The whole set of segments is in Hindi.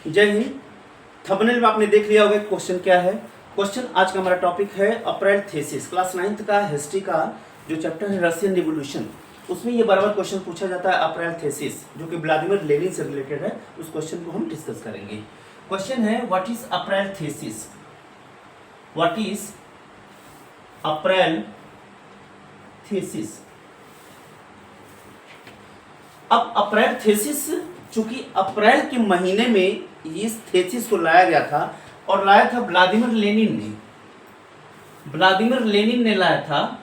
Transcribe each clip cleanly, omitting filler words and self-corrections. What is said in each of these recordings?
जय हिंद। थंबनेल में आपने देख लिया होगा क्वेश्चन क्या है। क्वेश्चन आज का हमारा टॉपिक है अप्रैल थीसिस, क्लास 9th का हिस्ट्री का जो चैप्टर है रशियन रिवोल्यूशन, उसमें ये बार-बार क्वेश्चन पूछा जाता है अप्रैल थीसिस, जो कि व्लादिमीर लेनिन से रिलेटेड है। उस क्वेश्चन को हम डिस्कस करेंगे। क्वेश्चन है what is April thesis, what is April thesis. अब अप्रैल थीसिस, चूंकि अप्रैल के महीने में इस थीसिस को लाया गया था और लाया था व्लादिमीर लेनिन ने, लाया था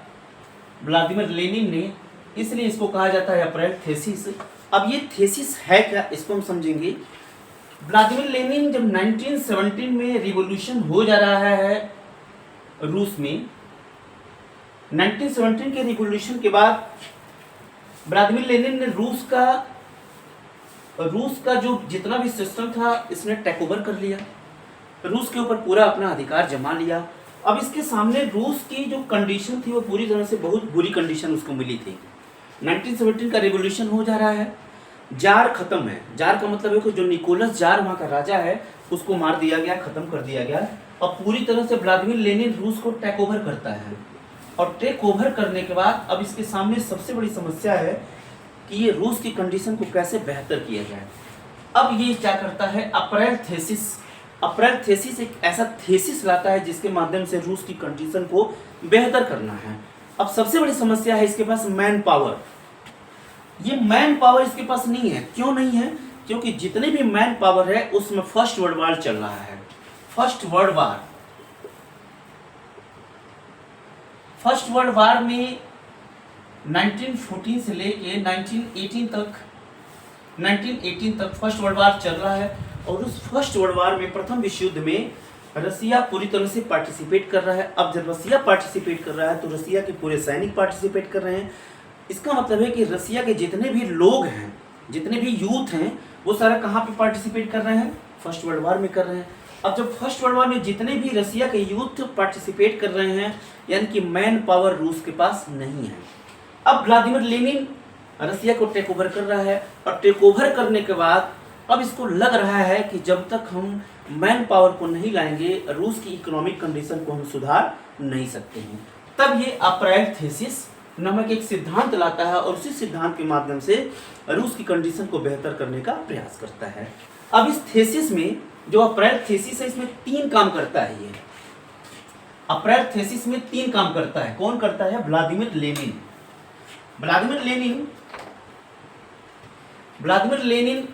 व्लादिमीर लेनिन ने, इसलिए इसको कहा जाता है अप्रैल थीसिस। अब ये थीसिस है क्या, इसको हम समझेंगे। व्लादिमीर लेनिन जब 1917 में रिवॉल्यूशन हो जा रहा है रूस में, 1917 के रिवॉल्यूशन के बाद व्लादिमीर लेनिन ने रूस का जो जितना भी सिस्टम था इसने टेक ओवर कर लिया, रूस के ऊपर पूरा अपना अधिकार जमा लिया। अब इसके सामने रूस की जो कंडीशन थी वो पूरी तरह से बहुत बुरी कंडीशन उसको मिली थी। 1917 का रिवॉल्यूशन हो जा रहा है, जार खत्म है। जार का मतलब है कि जो निकोलस जार वहाँ का राजा है उसको मार दिया गया, खत्म कर दिया गया। अब पूरी तरह से व्लादिमीर लेनिन रूस को टेक ओवर करता है और टेक ओवर करने के बाद अब इसके सामने सबसे बड़ी समस्या है कि ये रूस की कंडीशन को कैसे बेहतर किया जाए। अब ये क्या करता है, अप्रैल थीसिस एक ऐसा थीसिस लाता है जिसके माध्यम से रूस की कंडीशन को बेहतर करना है। अब सबसे बड़ी समस्या है इसके पास मैन पावर। ये मैन पावर इसके पास नहीं है। क्यों नहीं है? क्योंकि जितने भी मैन पावर है उसमें फर्स्ट वर्ल्ड वार चल रहा है। फर्स्ट वर्ल्ड वार में 1914 से लेके 1918 तक फर्स्ट वर्ल्ड वार चल रहा है। और उस फर्स्ट वर्ल्ड वार में, प्रथम विश्व युद्ध में, रसिया पूरी तरह से पार्टिसिपेट कर रहा है। अब जब रसिया पार्टिसिपेट कर रहा है तो रसिया के पूरे सैनिक पार्टिसिपेट कर रहे हैं। इसका मतलब है कि रसिया के जितने भी लोग हैं, जितने भी यूथ हैं, वो सारा कहाँ पे पार्टिसिपेट कर रहे हैं? फर्स्ट वर्ल्ड वार में कर रहे हैं। अब जब फर्स्ट वर्ल्ड वार में जितने भी रसिया के यूथ पार्टिसिपेट कर रहे हैं, यानी कि मैन पावर रूस के पास नहीं है। अब व्लादिमीर लेनिन रसिया को टेक ओवर कर रहा है और टेक ओवर करने के बाद अब इसको लग रहा है कि जब तक हम मैन पावर को नहीं लाएंगे रूस की इकोनॉमिक कंडीशन को हम सुधार नहीं सकते हैं। तब ये अप्रैल थीसिस नामक एक सिद्धांत लाता है और उसी सिद्धांत के माध्यम से रूस की कंडीशन को बेहतर करने का प्रयास करता है। अब इस थीसिस में, जो अप्रैल थीसिस है, इसमें 3 काम करता है। ये अप्रैल थीसिस में 3 काम करता है। कौन करता है? व्लादिमीर लेनिन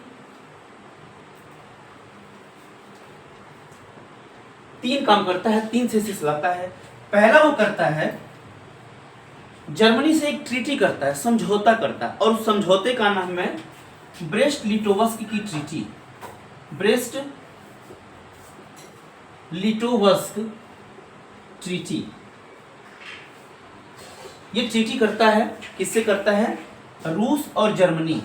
3 काम करता है, 3 थीसिस लाता है। पहला वो करता है, जर्मनी से एक ट्रीटी करता है, समझौता करता है, और उस समझौते का नाम है ब्रेस्ट लिटोवस्क की ट्रीटी। Brest Litovsk treaty. ये ट्रीटी करता है, किससे करता है? रूस और जर्मनी,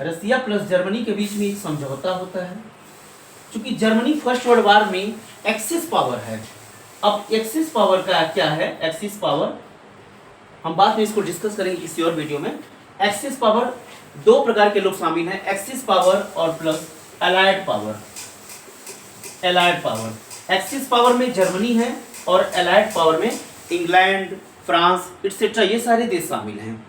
रसिया प्लस जर्मनी के बीच में समझौता होता है। क्योंकि जर्मनी फर्स्ट वर्ल्ड वार में एक्सिस पावर है। अब एक्सिस पावर का क्या है? एक्सिस पावर हम बाद में इसको डिस्कस करेंगे किसी और वीडियो में। एक्सिस पावर 2 प्रकार के लोग शामिल हैं, एक्सिस पावर और plus allied power. Axis power में जर्मनी है और एलाइड पावर में इंग्लैंड, फ्रांस एक्सेट्रा, ये सारे देश शामिल हैं।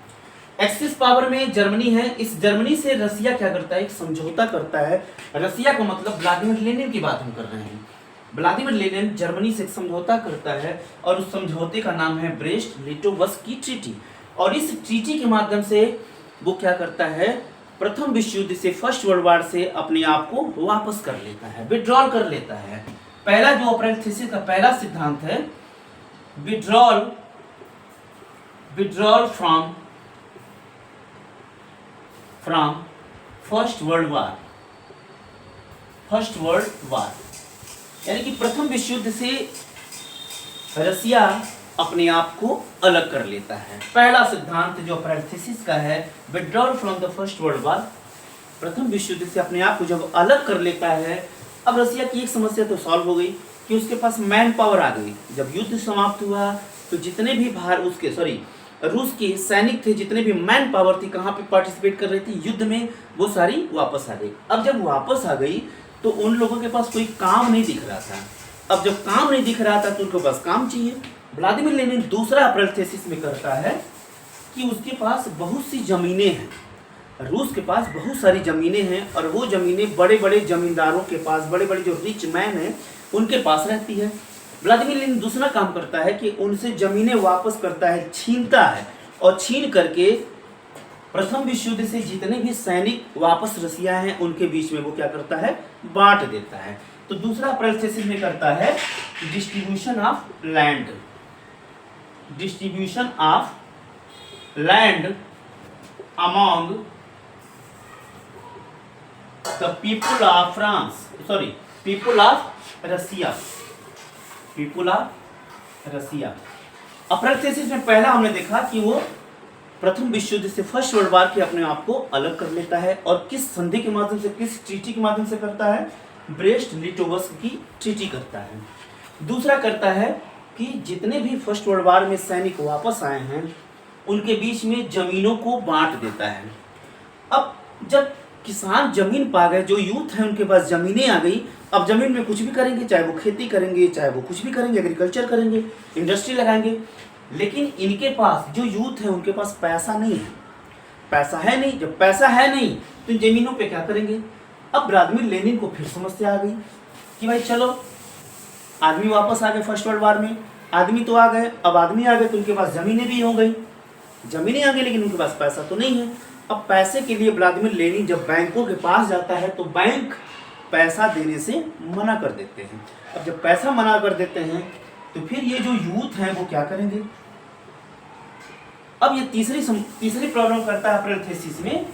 एक्सिस पावर में जर्मनी है। इस जर्मनी से रसिया क्या करता है? एक समझौता करता है। रसिया का मतलब व्लादिमीर लेनिन की बात हम कर रहे हैं। व्लादिमीर लेनिन जर्मनी से एक समझौता करता है और उस समझौते का नाम है ब्रेस्ट लिटोवस्क की ट्रीटी। और इस ट्रीटी के माध्यम से वो क्या करता है? प्रथम विश्व युद्ध से, फर्स्ट वर्ल्ड वार से अपने आप को वापस कर लेता है, विड्रॉल कर लेता है। पहला जो अप्रैल थीसिस का पहला सिद्धांत है, withdrawal from first world war, यानी कि प्रथम विश्व युद्ध से रसिया अपने आप को अलग कर लेता है। पहला सिद्धांत जो अप्रैल थीसिस का है, withdrawal from the first world war, प्रथम विश्व युद्ध से अपने आप को जब अलग कर लेता है। अब रसिया की एक समस्या तो सॉल्व हो गई कि उसके पास मैन पावर आ गई। जब युद्ध समाप्त हुआ तो जितने भी रूस के सैनिक थे, जितने भी मैन पावर थी, कहाँ पे पार्टिसिपेट कर रही थी? युद्ध में, वो सारी वापस आ गई। अब जब वापस आ गई तो उन लोगों के पास कोई काम नहीं दिख रहा था। अब जब काम नहीं दिख रहा था तो उनके पास काम चाहिए। व्लादिमीर लेनिन दूसरा अप्रैल थीसिस में करता है कि उसके पास बहुत सी ज़मीनें हैं, रूस के पास बहुत सारी ज़मीनें हैं और वो ज़मीनें बड़े बड़े ज़मींदारों के पास, बड़े बड़े जो रिच मैन हैं उनके पास रहती है। व्लादिमीर लेनिन दूसरा काम करता है कि उनसे ज़मीनें वापस करता है, छीनता है, और छीन करके प्रथम विश्व युद्ध से जितने भी सैनिक वापस रसिया हैं उनके बीच में वो क्या करता है, बांट देता है। तो दूसरा अप्रैल थीसिस में करता है distribution of land, distribution of land among the people of France, sorry people of Russia, people of Russia. April thesis में पहला हमने देखा कि वो प्रथम विश्व युद्ध से, फर्स्ट वर्ल्ड वॉर के अपने आप को अलग कर लेता है, और किस संधि के माध्यम से, किस ट्रीटी के माध्यम से करता है, ब्रेस्ट लिटोवस्क की ट्रीटी करता है। दूसरा करता है कि जितने भी फर्स्ट वर्ल्ड वॉर में सैनिक वापस आए हैं उनके बीच में जमीनों को बांट देता है। अब जब किसान जमीन पा गए, जो यूथ है उनके पास जमीनें आ गई, अब जमीन में कुछ भी करेंगे, चाहे वो खेती करेंगे, चाहे वो कुछ भी करेंगे, एग्रीकल्चर करेंगे, इंडस्ट्री लगाएंगे, लेकिन इनके पास जो यूथ है उनके पास पैसा नहीं है, पैसा है नहीं। जब पैसा है नहीं तो इन जमीनों पे क्या करेंगे। अब व्लादिमीर लेनिन को फिर समस्या आ गई कि भाई चलो आदमी वापस आ गए फर्स्ट वर्ल्ड वॉर में, आदमी तो आ गए, अब आदमी आ गए तो उनके पास ज़मीनें भी हो गई, ज़मीनें आ गई, लेकिन उनके पास पैसा तो नहीं है। अब पैसे के लिए व्लादिमीर लेनिन जब बैंकों के पास जाता है तो बैंक पैसा देने से मना कर देते हैं। अब जब पैसा मना कर देते हैं तो फिर ये जो यूथ हैं वो क्या करेंगे। अब ये तीसरी प्रॉब्लम करता है अप्रैल थीसिस में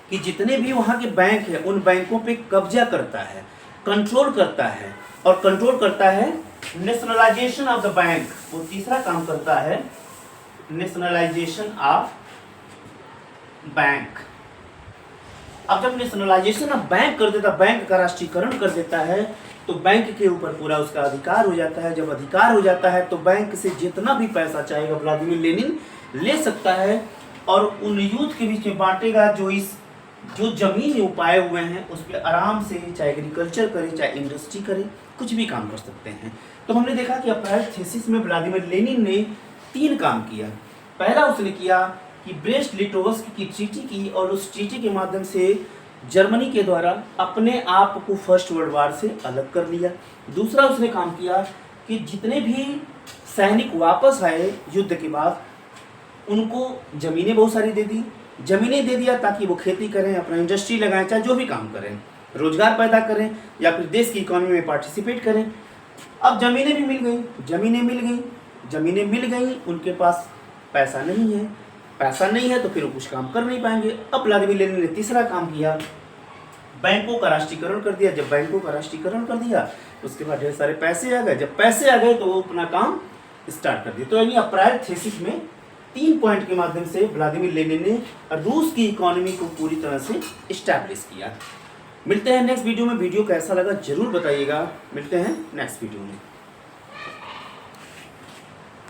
कि जितने भी वहाँ के बैंक हैं उन बैंकों पे कब्जा करता है, कंट्रोल करता है, और कंट्रोल करता है नेशनलाइजेशन ऑफ द बैंक। वो तीसरा काम करता है नेशनलाइजेशन ऑफ बैंक। अब जब नेशनलाइजेशन ऑफ बैंक कर देता, बैंक का राष्ट्रीयकरण कर देता है, तो बैंक के ऊपर पूरा उसका अधिकार हो जाता है। जब अधिकार हो जाता है तो बैंक से जितना भी पैसा चाहेगा व्लादिमीर लेनिन ले सकता है, और उन यूथ के बीच में बांटेगा जो जमीन वो पाए हुए हैं उस पर आराम से, चाहे एग्रीकल्चर करे, चाहे इंडस्ट्री करे, कुछ भी काम कर सकते हैं। तो हमने देखा कि अप्रैल थीसिस में व्लादिमीर लेनिन ने 3 काम किया। पहला उसने किया कि ब्रेस्ट लिटोवस्क की ट्रीटी की, और उस ट्रीटी के माध्यम से जर्मनी के द्वारा अपने आप को फर्स्ट वर्ल्ड वॉर से अलग कर लिया। दूसरा उसने काम किया कि जितने भी सैनिक वापस आए युद्ध के बाद उनको ज़मीनें बहुत सारी दे दी, ज़मीनें दे दिया ताकि वो खेती करें, अपना इंडस्ट्री लगाएं, चाहे जो भी काम करें, रोजगार पैदा करें या फिर देश की इकोनॉमी में पार्टिसिपेट करें। अब ज़मीनें भी मिल गई, ज़मीनें मिल गई, उनके पास पैसा नहीं है तो फिर वो कुछ काम कर नहीं पाएंगे। अब व्लादिमीर लेनिन ने तीसरा काम किया, बैंकों का राष्ट्रीयकरण कर दिया। जब बैंकों का राष्ट्रीयकरण कर दिया उसके बाद ढेर सारे पैसे आ गए। जब पैसे आ गए तो वो अपना काम स्टार्ट कर दिया। तो यानी अप्रैल थीसिस में 3 पॉइंट के माध्यम से व्लादिमीर लेनिन ने रूस की इकोनॉमी को पूरी तरह से इस्टेब्लिश किया। मिलते हैं नेक्स्ट वीडियो में। वीडियो कैसा लगा जरूर बताइएगा। मिलते हैं नेक्स्ट वीडियो में।